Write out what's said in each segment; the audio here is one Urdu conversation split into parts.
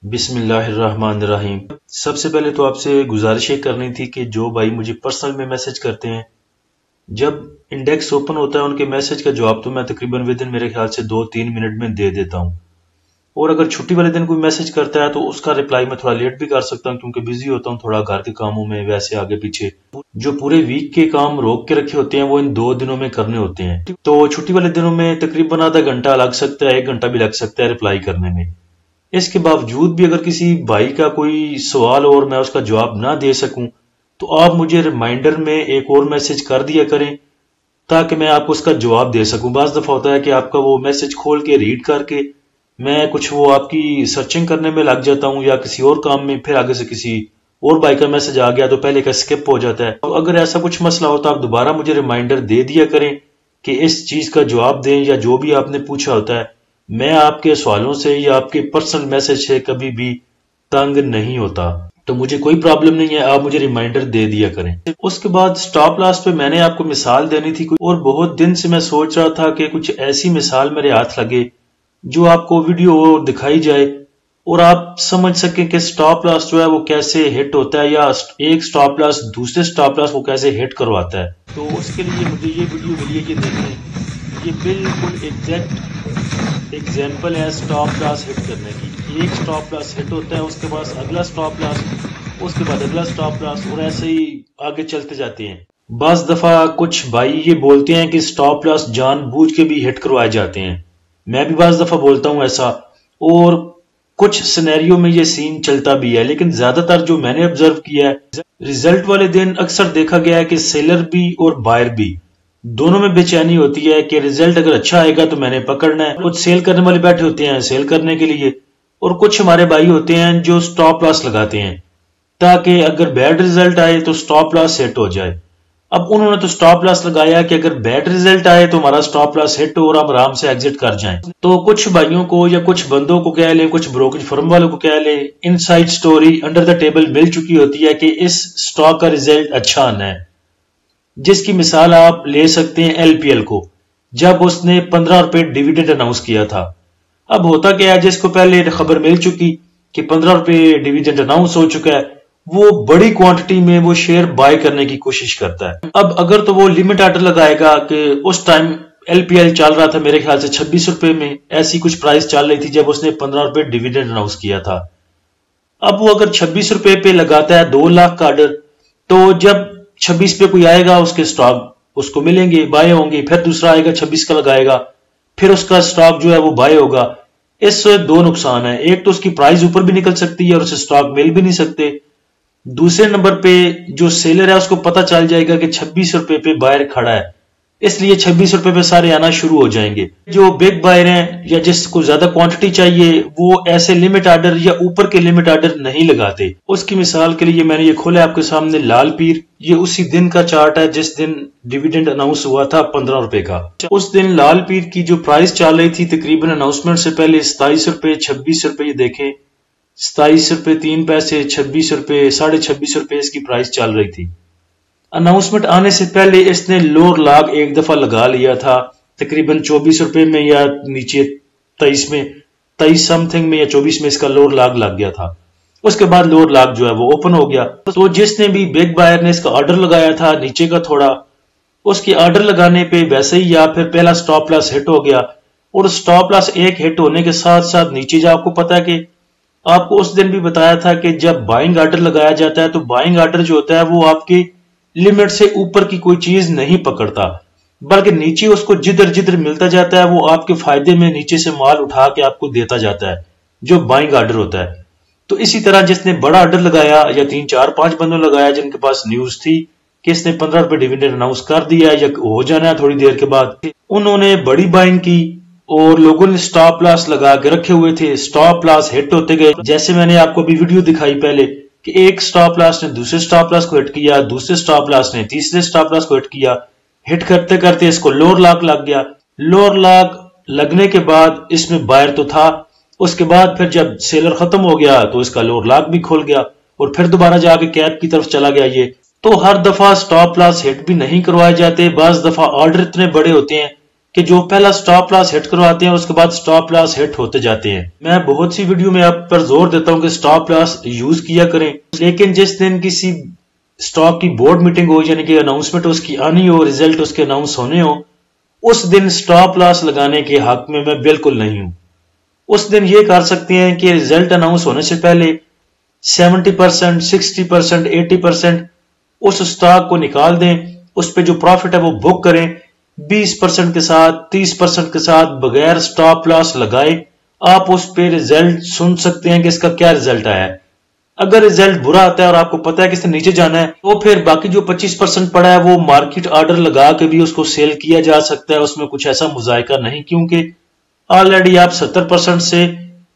بسم اللہ الرحمن الرحیم۔ سب سے پہلے تو آپ سے گزارش یہ کرنی تھی کہ جو بھائی مجھے پرسنل میں میسج کرتے ہیں، جب انڈیکس اوپن ہوتا ہے ان کے میسج کا جواب تو میں تقریباً ودن میرے خیال سے 2-3 منٹ میں دے دیتا ہوں، اور اگر چھٹی والے دن کوئی میسج کرتا ہے تو اس کا رپلائی میں تھوڑا لیٹ بھی کر سکتا ہوں کیونکہ بزی ہوتا ہوں تھوڑا گھر کے کاموں میں، ویسے آگے پیچھے جو پورے ویک کے کام روک کے رکھے ہوتے ہیں وہ ان 2 دنوں میں کرنے ہوتے ہیں، تو چھٹی والے دنوں میں تقریباً آدھا گھنٹہ لگ سکتا ہے، 1 گھنٹہ بھی لگ سکتا ہے رپلائی کرنے میں۔ اس کے باوجود بھی اگر کسی بھائی کا کوئی سوال اور میں اس کا جواب نہ دے سکوں تو آپ مجھے ریمائنڈر میں ایک اور میسج کر دیا کریں تاکہ میں آپ کو اس کا جواب دے سکوں۔ بعض دفعہ ہوتا ہے کہ آپ کا وہ میسج کھول کے ریڈ کر کے میں کچھ وہ آپ کی سرچنگ کرنے میں لگ جاتا ہوں یا کسی اور کام میں، پھر آگے سے کسی اور بھائی کا میسج آ گیا تو پہلے کا سکپ ہو جاتا ہے۔ اگر ایسا کچھ مسئلہ ہو تو آپ دوبارہ مجھے ریمائنڈر دے دیا کریں کہ اس چیز کا جواب دیں، یا جو بھی آپ نے پوچھا ہوتا ہے میں آپ کے سوالوں سے یا آپ کے پرسنل میسج سے کبھی بھی تنگ نہیں ہوتا، تو مجھے کوئی پرابلم نہیں ہے، آپ مجھے ریمائنڈر دے دیا کریں۔ اس کے بعد سٹاپ لاس پہ میں نے آپ کو مثال دینی تھی، اور بہت دن سے میں سوچ رہا تھا کہ کچھ ایسی مثال میرے ہاتھ لگے جو آپ کو ویڈیو دکھائی جائے اور آپ سمجھ سکیں کہ سٹاپ لاس جو ہے وہ کیسے ہٹ ہوتا ہے، یا ایک سٹاپ لاس دوسرے سٹاپ لاس کو کیسے ہٹ کرواتا ہے۔ تو اس کے لیے مجھے یہ ویڈیو ملی ہے کہ دیکھیں، یہ بالکل ایگزیکٹ ایگزامپل ہے سٹاپ لاس ہٹ کرنے کی۔ ایک سٹاپ لاس ہٹ ہوتا ہے، اس کے بعد اگلا سٹاپ لاس، اس کے بعد اگلا سٹاپ لاس، اور ایسے ہی آگے چلتے جاتے ہیں۔ بعض دفعہ کچھ بھائی یہ بولتے ہیں کہ سٹاپ لاس جان بوجھ کے بھی ہٹ کروائے جاتے ہیں، میں بھی بعض دفعہ بولتا ہوں ایسا، اور کچھ سینیریو میں یہ سین چلتا بھی ہے، لیکن زیادہ تر جو میں نے آبزرو کیا ہے ریزلٹ والے دن اکثر دیکھا گیا ہے کہ سیلر بھی اور بائر بھی دونوں میں بے چینی ہوتی ہے کہ ریزلٹ اگر اچھا آئے گا تو میں نے پکڑنا ہے۔ کچھ سیل کرنے والے بیٹھے ہوتے ہیں سیل کرنے کے لیے، اور کچھ ہمارے بھائی ہوتے ہیں جو سٹاپ لاس لگاتے ہیں تاکہ اگر بیڈ ریزلٹ آئے تو سٹاپ لاس ہٹ ہو جائے۔ اب انہوں نے تو سٹاپ لاس لگایا کہ اگر بیڈ ریزلٹ آئے تو ہمارا سٹاپ لاس ہٹ ہو اور ہم آرام سے ایگزٹ کر جائیں۔ تو کچھ بھائیوں کو یا کچھ بندوں کو کہہ لیں، کچھ بروکریج فرم والوں کو کہہ لیں، inside story under the table مل چکی ہوتی ہے کہ اس سٹاک کا ریزلٹ اچھا آنا ہے، جس کی مثال آپ لے سکتے ہیں ایل پی ایل کو، جب اس نے 15 روپے ڈیویڈنڈ اناؤنس کیا تھا۔ اب ہوتا کیا ہے، جس کو پہلے خبر مل چکی کہ 15 روپے ڈیویڈنڈ اناؤنس ہو چکا ہے، وہ بڑی کوانٹٹی میں وہ شیئر بائی کرنے کی کوشش کرتا ہے۔ اب اگر تو وہ لمٹ آرڈر لگائے گا کہ اس ٹائم ایل پی ایل چل رہا تھا میرے خیال سے 26 روپے میں، ایسی کچھ پرائس چل رہی تھی جب اس نے 15 روپے ڈیویڈنڈ اناؤنس کیا تھا۔ اب وہ اگر 26 روپے پہ لگاتا ہے 2 لاکھ کا آرڈر، تو جب 26 پہ کوئی آئے گا اس کے سٹاک اس کو ملیں گے، بائے ہوں گے، پھر دوسرا آئے گا 26 کا لگائے گا، پھر اس کا سٹاک جو ہے وہ بائے ہوگا۔ اس سے 2 نقصان ہیں، ایک تو اس کی پرائز اوپر بھی نکل سکتی ہے اور اسے سٹاک مل بھی نہیں سکتے، دوسرے نمبر پہ جو سیلر ہے اس کو پتا چل جائے گا کہ 26 روپے پہ بائر کھڑا ہے، اس لیے 26 روپے پہ سارے آنا شروع ہو جائیں گے۔ جو بگ بائر ہیں یا جس کو زیادہ کوانٹٹی چاہیے وہ ایسے لمٹ آرڈر یا اوپر کے لمٹ آرڈر نہیں لگاتے۔ اس کی مثال کے لیے میں نے یہ کھولا آپ کے سامنے لال پیر، یہ اسی دن کا چارٹ ہے جس دن ڈیویڈنڈ اناؤنس ہوا تھا 15 روپے کا۔ اس دن لال پیر کی جو پرائس چل رہی تھی تقریباً اناؤنسمنٹ سے پہلے 27 روپے 26 روپے، یہ دیکھیں 27 روپے 3 پیسے، 26 روپے 26.5 روپے اس کی پرائس چل رہی تھی۔ اناؤنسمنٹ آنے سے پہلے اس نے لوور لاگ ایک دفعہ لگا لیا تھا تقریباً 24 روپے میں، یا نیچے 23 میں، 23 سم تھنگ میں یا 24 میں اس کا لوور لاگ لگ گیا تھا۔ اس کے بعد لوور لاگ جو ہے وہ اوپن ہو گیا، تو جس نے بھی بگ بائر نے اس کا آرڈر لگایا تھا نیچے کا تھوڑا، اس کے آرڈر لگانے پہ ویسے ہی یا پھر پہلا سٹاپ لاس ہٹ ہو گیا، اور سٹاپ لاس ایک ہٹ ہونے کے ساتھ ساتھ نیچے جا، آپ کو پتا ہے کہ آپ کو اس دن بھی بتایا تھا کہ جب بائنگ آرڈر لگایا جاتا ہے تو بائنگ آرڈر جو ہوتا ہے وہ آپ کی لمٹ سے اوپر کی کوئی چیز نہیں پکڑتا، بلکہ نیچے اس کو جدھر جدھر ملتا جاتا ہے وہ آپ کے فائدے میں نیچے سے مال اٹھا کے آپ کو دیتا جاتا ہے، جو بائنگ آرڈر ہوتا ہے۔ تو اسی طرح جس نے بڑا آرڈر لگایا یا 3 4 5 بندوں لگایا جن کے پاس نیوز تھی کہ اس نے 15 روپے ڈیویڈنڈ اناؤنس کر دیا یا ہو جانا ہے تھوڑی دیر کے بعد، انہوں نے بڑی بائنگ کی اور لوگوں نے سٹاپ لاس لگا کے رکھے ہوئے تھے، سٹاپ لاس ہٹ ہوتے گئے، جیسے میں نے آپ کو بھی ویڈیو دکھائی پہلے کہ ایک سٹاپ لاس نے دوسرے سٹاپ لاس کو ہٹ کیا، دوسرے سٹاپ لاس نے تیسرے سٹاپ لاس کو ہٹ کیا، ہٹ کرتے کرتے اس کو لوور لاگ لگ گیا، لوور لاگ لگنے کے بعد اس میں بائر تو تھا، اس کے بعد پھر جب سیلر ختم ہو گیا تو اس کا لوور لاگ بھی کھول گیا اور پھر دوبارہ جا کے کیپ کی طرف چلا گیا۔ یہ تو ہر دفعہ سٹاپ لاس ہٹ بھی نہیں کروائے جاتے، بعض دفعہ آرڈر اتنے بڑے ہوتے ہیں کہ جو پہلا سٹاپ لاس ہٹ کرواتے ہیں اور اس کے بعد سٹاپ لاس ہٹ ہوتے جاتے ہیں. میں بہت سی ویڈیو میں آپ پر زور دیتا ہوں کہ سٹاپ لاس یوز کیا کریں، لیکن جس دن کسی سٹاک کی بورڈ میٹنگ ہو، یعنی کہ اناؤنسمنٹ اس کی آنی ہو، ریزلٹ اس کے اناؤنس ہونے ہو، اس دن سٹاپ لاس لگانے کے حق میں بالکل نہیں ہوں. اس دن یہ کر سکتے ہیں کہ ریزلٹ اناؤنس ہونے سے پہلے 70%، 60%، 80% اس سٹاک کو نکال دیں، اس پہ جو پروفٹ ہے وہ بک کریں، 20% کے ساتھ، 30% کے ساتھ بغیر سٹاپ لاس لگائے آپ اس پہ ریزلٹ سن سکتے ہیں کہ اس کا کیا ریزلٹ آیا ہے. اگر ریزلٹ برا آتا ہے اور آپ کو پتا ہے کہ اس نے نیچے جانا ہے، تو پھر باقی جو 25% پڑا ہے وہ مارکیٹ آرڈر لگا کے بھی اس کو سیل کیا جا سکتا ہے. اس میں کچھ ایسا مذائقہ نہیں، کیونکہ آلریڈی آپ 70% سے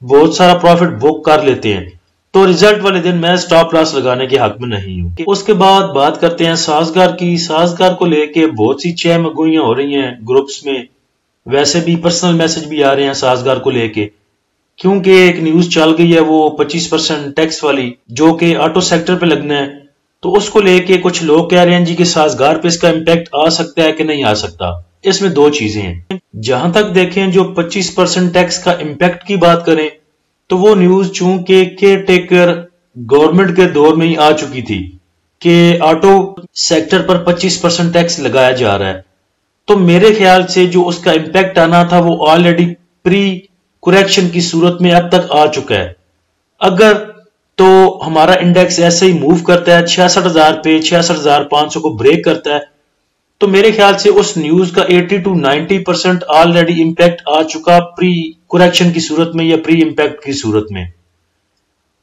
بہت سارا پروفٹ بک کر لیتے ہیں. تو ریزلٹ والے دن میں سٹاپ لاس لگانے کے حق میں نہیں ہوں. اس کے بعد بات کرتے ہیں سازگار کی. سازگار کو لے کے بہت سی چہ مگوئیاں ہو رہی ہیں گروپس میں، ویسے بھی پرسنل میسج بھی آ رہے ہیں سازگار کو لے کے، کیونکہ ایک نیوز چل گئی ہے وہ 25% ٹیکس والی جو کہ آٹو سیکٹر پہ لگنا ہے. تو اس کو لے کے کچھ لوگ کہہ رہے ہیں جی کہ سازگار پہ اس کا امپیکٹ آ سکتا ہے کہ نہیں آ سکتا. اس میں دو چیزیں ہیں. جہاں تک دیکھیں جو 25% ٹیکس کا امپیکٹ کی بات کریں تو وہ نیوز چونکہ کیئر ٹیکر گورنمنٹ کے دور میں ہی آ چکی تھی کہ آٹو سیکٹر پر 25% ٹیکس لگایا جا رہا ہے. تو میرے خیال سے جو اس کا امپیکٹ آنا تھا وہ آلریڈی پری کریکشن کی صورت میں اب تک آ چکا ہے. اگر تو ہمارا انڈیکس ایسے ہی موو کرتا ہے 66,000 پہ 66,500 کو بریک کرتا ہے، تو میرے خیال سے اس نیوز کا 80 to 90% آلریڈی امپیکٹ آ چکا پری کریکشن کی صورت میں یا پری امپیکٹ کی صورت میں.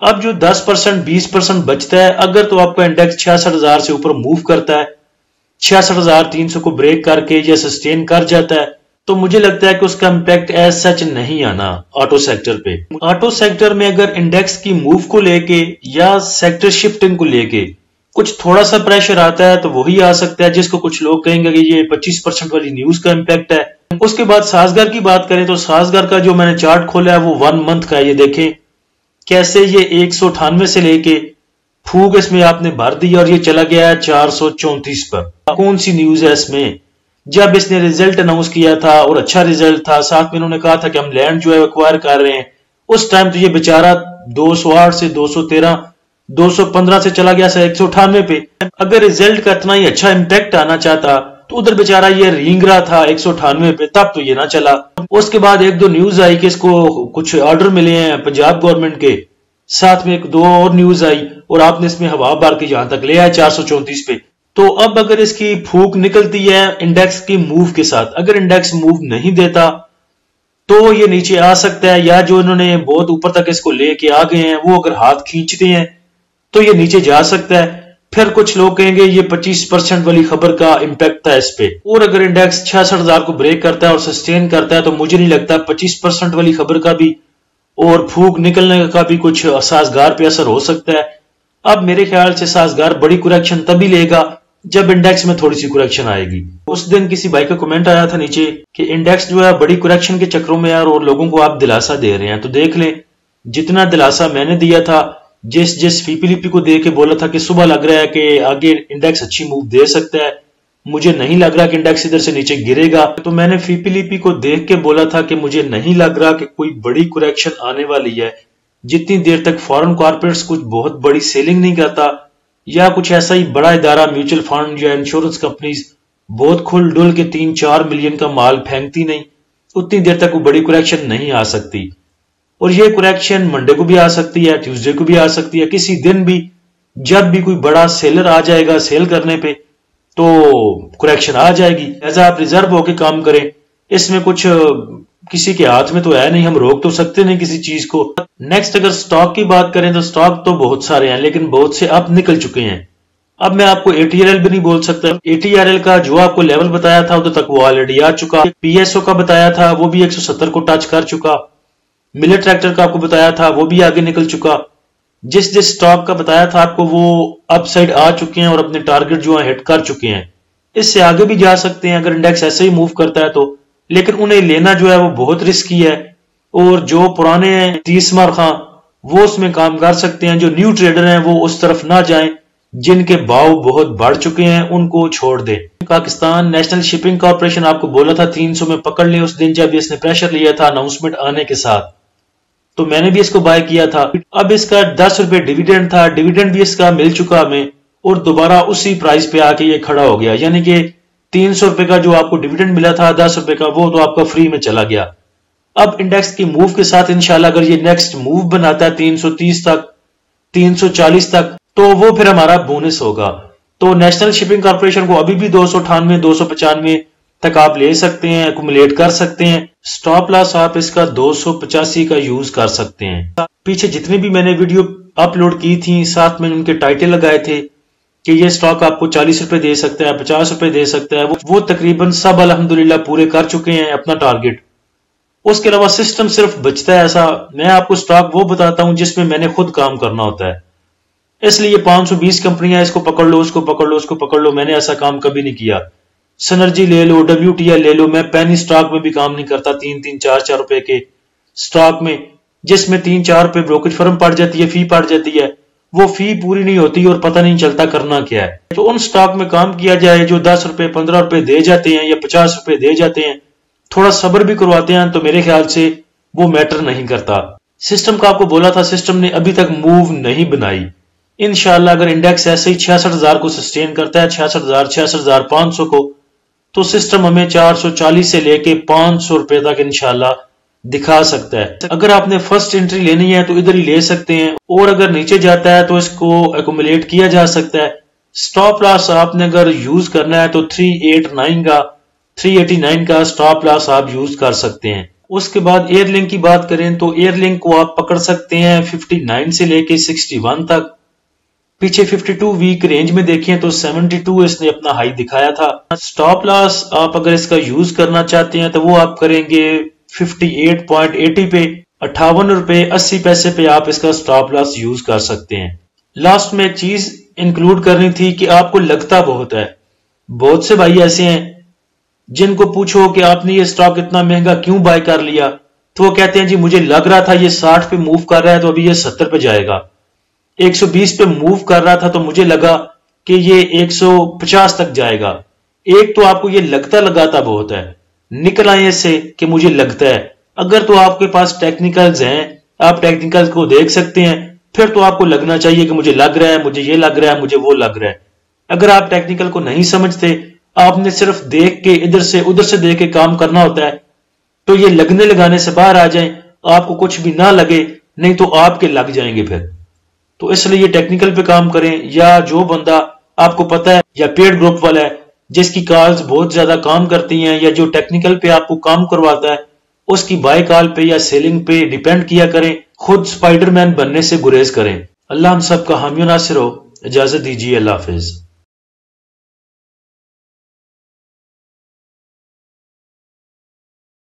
اب جو 10% 20% بچتا ہے، اگر تو آپ کا انڈیکس 66,000 سے اوپر موو کرتا ہے، 66,300 کو بریک کر کے یا سسٹین کر جاتا ہے، تو مجھے لگتا ہے کہ اس کا امپیکٹ ایز سچ نہیں آنا آٹو سیکٹر پہ. آٹو سیکٹر میں اگر انڈیکس کی موو کو لے کے یا سیکٹر شفٹنگ کو لے کے کچھ تھوڑا سا پریشر آتا ہے تو وہی آ سکتا ہے جس کو کچھ لوگ کہیں گے کہ یہ 25% والی نیوز کا امپیکٹ ہے. اس کے بعد سازگار کی بات کریں تو سازگار کا جو میں نے چارٹ کھولا ہے وہ 1 منتھ کا ہے. یہ دیکھیں کیسے یہ 198 سے لے کے پھوک اس میں آپ نے بھر دی اور یہ چلا گیا ہے 434 پر. کون سی نیوز ہے اس میں؟ جب اس نے ریزلٹ اناؤنس کیا تھا اور اچھا ریزلٹ تھا، ساتھ میں انہوں نے کہا تھا کہ ہم لینڈ جو ہے ایکوائر کر رہے ہیں، اس ٹائم تو یہ بیچارہ 208 سے 213 215 سے چلا گیا 198 پہ. اگر ریزلٹ کا اتنا ہی اچھا امپیکٹ آنا چاہتا تو ادھر بیچارہ یہ رینگ رہا تھا 198 پہ، تب تو یہ نہ چلا. اس کے بعد 1-2 نیوز آئی کہ اس کو کچھ آرڈر ملے ہیں پنجاب گورنمنٹ کے، ساتھ میں 1-2 اور نیوز آئی اور آپ نے اس میں ہوا بھر کے یہاں تک لے آئے 434 پہ. تو اب اگر اس کی پھوک نکلتی ہے انڈیکس کی موو کے ساتھ، اگر انڈیکس موو نہیں دیتا تو یہ نیچے آ سکتا ہے، یا جو انہوں نے بہت اوپر تک اس کو لے کے آ گئے ہیں وہ اگر ہاتھ کھینچتے ہیں تو یہ نیچے جا سکتا ہے. پھر کچھ لوگ کہیں گے یہ 25% والی خبر کا امپیکٹ تھا اس پہ، اور اگر انڈیکس 66,000 کو بریک کرتا ہے اور سسٹین کرتا ہے تو مجھے نہیں لگتا 25% والی خبر کا بھی اور پھوک نکلنے کا بھی کچھ سازگار پہ اثر ہو سکتا ہے. اب میرے خیال سے سازگار بڑی کریکشن تبھی لے گا جب انڈیکس میں تھوڑی سی کریکشن آئے گی. اس دن کسی بھائی کا کمنٹ آیا تھا نیچے کہ انڈیکس جو ہے بڑی کریکشن کے چکروں میں اور لوگوں کو آپ دلاسا دے رہے ہیں. تو دیکھ لیں جتنا دلاسا میں نے دیا تھا، جس فیپی کو دے کے بولا تھا کہ صبح لگ رہا ہے کہ آگے انڈیکس اچھی موو دے سکتا ہے، مجھے نہیں لگ رہا کہ انڈیکس ادھر سے نیچے گرے گا، تو میں نے فیپی کو دیکھ کے بولا تھا کہ مجھے نہیں لگ رہا کہ کوئی بڑی کریکشن آنے والی ہے جتنی دیر تک فورن کارپوریٹس کچھ بہت بڑی سیلنگ نہیں کرتا یا کچھ ایسا ہی بڑا ادارہ میوچل فنڈ یا انشورنس کمپنیز بہت کھل ڈل کے 3-4 ملین کا مال پھینکتی نہیں، اتنی دیر تک وہ بڑی کریکشن نہیں آ سکتی. اور یہ کریکشن منڈے کو بھی آ سکتی ہے، ٹیوزڈے کو بھی آ سکتی ہے، کسی دن بھی جب بھی کوئی بڑا سیلر آ جائے گا سیل کرنے پہ تو کریکشن آ جائے گی. ایسا آپ ریزرو ہو کے کام کریں، اس میں کچھ کسی کے ہاتھ میں تو ہے نہیں، ہم روک تو سکتے نہیں کسی چیز کو. نیکسٹ اگر سٹاک کی بات کریں تو سٹاک تو بہت سارے ہیں لیکن بہت سے اب نکل چکے ہیں. اب میں آپ کو ATRL بھی نہیں بول سکتا. ATRL کا جو آپ کو لیول بتایا تھا ادھر تک وہ آلریڈی آ چکا. PSO کا بتایا تھا وہ بھی 170 کو ٹچ کر چکا. ملر ٹریکٹر کا آپ کو بتایا تھا وہ بھی آگے نکل چکا. جس سٹاک کا بتایا تھا آپ کو وہ اپ سائڈ آ چکے ہیں اور اپنے ٹارگٹ جو ہیں ہٹ کر چکے ہیں. اس سے آگے بھی جا سکتے ہیں اگر انڈیکس ایسے ہی موو کرتا ہے تو، لیکن انہیں لینا جو ہے وہ بہت رسکی ہے. اور جو پرانے ہیں 30 مار خاں وہ اس میں کام کر سکتے ہیں، جو نیو ٹریڈر ہیں وہ اس طرف نہ جائیں جن کے بھاؤ بہت بڑھ چکے ہیں ان کو چھوڑ دیں۔ پاکستان نیشنل شپنگ کارپوریشن آپ کو بولا تھا 300 میں پکڑ لیں اس دن جب اس نے پریشر لیا تھا اناؤنسمنٹ آنے کے ساتھ، تو میں نے بھی اس کو بائی کیا تھا۔ اب اس کا 10 روپے ڈیویڈنڈ تھا، ڈیویڈنڈ بھی اس کا مل چکا ہمیں، اور دوبارہ اسی پرائز پہ آ کے یہ کھڑا ہو گیا، یعنی کہ 300 روپے کا جو آپ کو ڈیویڈنڈ ملا تھا 10 روپے کا، وہ تو آپ کا فری میں چلا گیا۔ اب انڈیکس کی موو کے ساتھ انشاءاللہ اگر یہ نیکسٹ موو بناتا ہے 330 تک 340 تک تو وہ پھر ہمارا بونس ہوگا۔ تو نیشنل شپنگ کارپوریشن کو ابھی بھی 298 295 تک آپ لے سکتے ہیں، ایکومولیٹ کر سکتے ہیں۔ سٹاپ لاس آپ اس کا 285 کا یوز کر سکتے ہیں۔ پیچھے جتنی بھی میں نے ویڈیو اپلوڈ کی تھی ساتھ میں ان کے ٹائٹل لگائے تھے کہ یہ سٹاک آپ کو 40 روپے دے سکتا ہے، 50 روپے دے سکتا ہے، وہ تقریباً سب الحمدللہ پورے کر چکے ہیں اپنا ٹارگٹ۔ اس کے علاوہ سسٹم صرف بچتا ہے ایسا، میں آپ کو سٹاک وہ بتاتا ہوں جس میں میں نے خود کام کرنا ہوتا ہے، اس لیے 520 کمپنیاں اس کو پکڑ لو، اس کو پکڑ لو، اس کو پکڑ لو، میں نے ایسا کام کبھی نہیں کیا۔ سنرجی لے لو، WTI لے لو، میں پینی سٹاک میں بھی کام نہیں کرتا 3 4 روپے کے سٹاک میں، جس میں 3 4 روپے بروکریج فرم پڑ جاتی ہے، فی پڑ جاتی ہے، وہ فی پوری نہیں ہوتی اور پتہ نہیں چلتا کرنا کیا ہے۔ تو ان سٹاک میں کام کیا جائے جو 10 روپے 15 روپے دے جاتے ہیں یا 50 روپے دے جاتے ہیں، تھوڑا صبر بھی کرواتے ہیں، تو میرے خیال سے وہ میٹر نہیں کرتا۔ سسٹم کا آپ کو بولا تھا، سسٹم نے ابھی تک موو نہیں بنائی۔ انشاءاللہ اگر انڈیکس ایسے ہی 66,000 کو سسٹین کرتا ہے، 66,000 66,500 کو، تو سسٹم ہمیں 440 سے لے کے 500 روپے تک انشاءاللہ دکھا سکتا ہے۔ اگر آپ نے فرسٹ انٹری لینی ہے تو ادھر ہی لے سکتے ہیں، اور اگر نیچے جاتا ہے تو اس کو ایکومولیٹ کیا جا سکتا ہے۔ سٹاپ لاس آپ نے اگر یوز کرنا ہے تو 389 کا سٹاپ لاس آپ یوز کر سکتے ہیں۔ اس کے بعد ایئر لنک کی بات کریں تو ایئر لنک کو آپ پکڑ سکتے ہیں 59 سے لے کے 61 تک۔ پیچھے 52 ویک رینج میں دیکھیں تو 72 اس نے اپنا ہائی دکھایا تھا۔ سٹاپ لاس آپ اگر اس کا یوز کرنا چاہتے ہیں تو وہ آپ کریں گے 58.80 پہ، 58 روپے 80 پیسے پہ آپ اس کا سٹاپ لاس یوز کر سکتے ہیں۔ لاسٹ میں ایک چیز انکلوڈ کرنی تھی کہ آپ کو لگتا بہت ہے، بہت سے بھائی ایسے ہیں جن کو پوچھو کہ آپ نے یہ سٹاک اتنا مہنگا کیوں بائی کر لیا، تو وہ کہتے ہیں جی مجھے لگ رہا تھا یہ 60 پہ موو کر رہا ہے تو ابھی یہ 70 پہ جائے گا، 120 پہ موو کر رہا تھا تو مجھے لگا کہ یہ 150 تک جائے گا۔ ایک تو آپ کو یہ لگتا لگاتا بہت ہے، نکل آئیں اس سے کہ مجھے لگتا ہے۔ اگر تو آپ کے پاس ٹیکنیکلز ہیں، آپ ٹیکنیکلز کو دیکھ سکتے ہیں، پھر تو آپ کو لگنا چاہیے کہ مجھے لگ رہا ہے، مجھے یہ لگ رہا ہے، مجھے وہ لگ رہا ہے۔ اگر آپ ٹیکنیکل کو نہیں سمجھتے، آپ نے صرف دیکھ کے ادھر سے دیکھ کے کام کرنا ہوتا ہے، تو یہ لگنے لگانے سے باہر آ جائیں، آپ کو کچھ بھی نہ لگے، نہیں تو آپ کے لگ جائیں گے پھر۔ تو اس لیے یہ ٹیکنیکل پہ کام کریں، یا جو بندہ آپ کو پتا ہے یا پیڈ گروپ والا ہے جس کی کالز بہت زیادہ کام کرتی ہیں، یا جو ٹیکنیکل پہ آپ کو کام کرواتا ہے، اس کی بائی کال پہ یا سیلنگ پہ ڈیپینڈ کیا کریں، خود سپائڈر مین بننے سے گریز کریں۔ اللہ ہم سب کا حامی و ناصر ہو۔ اجازت دیجیے، اللہ حافظ۔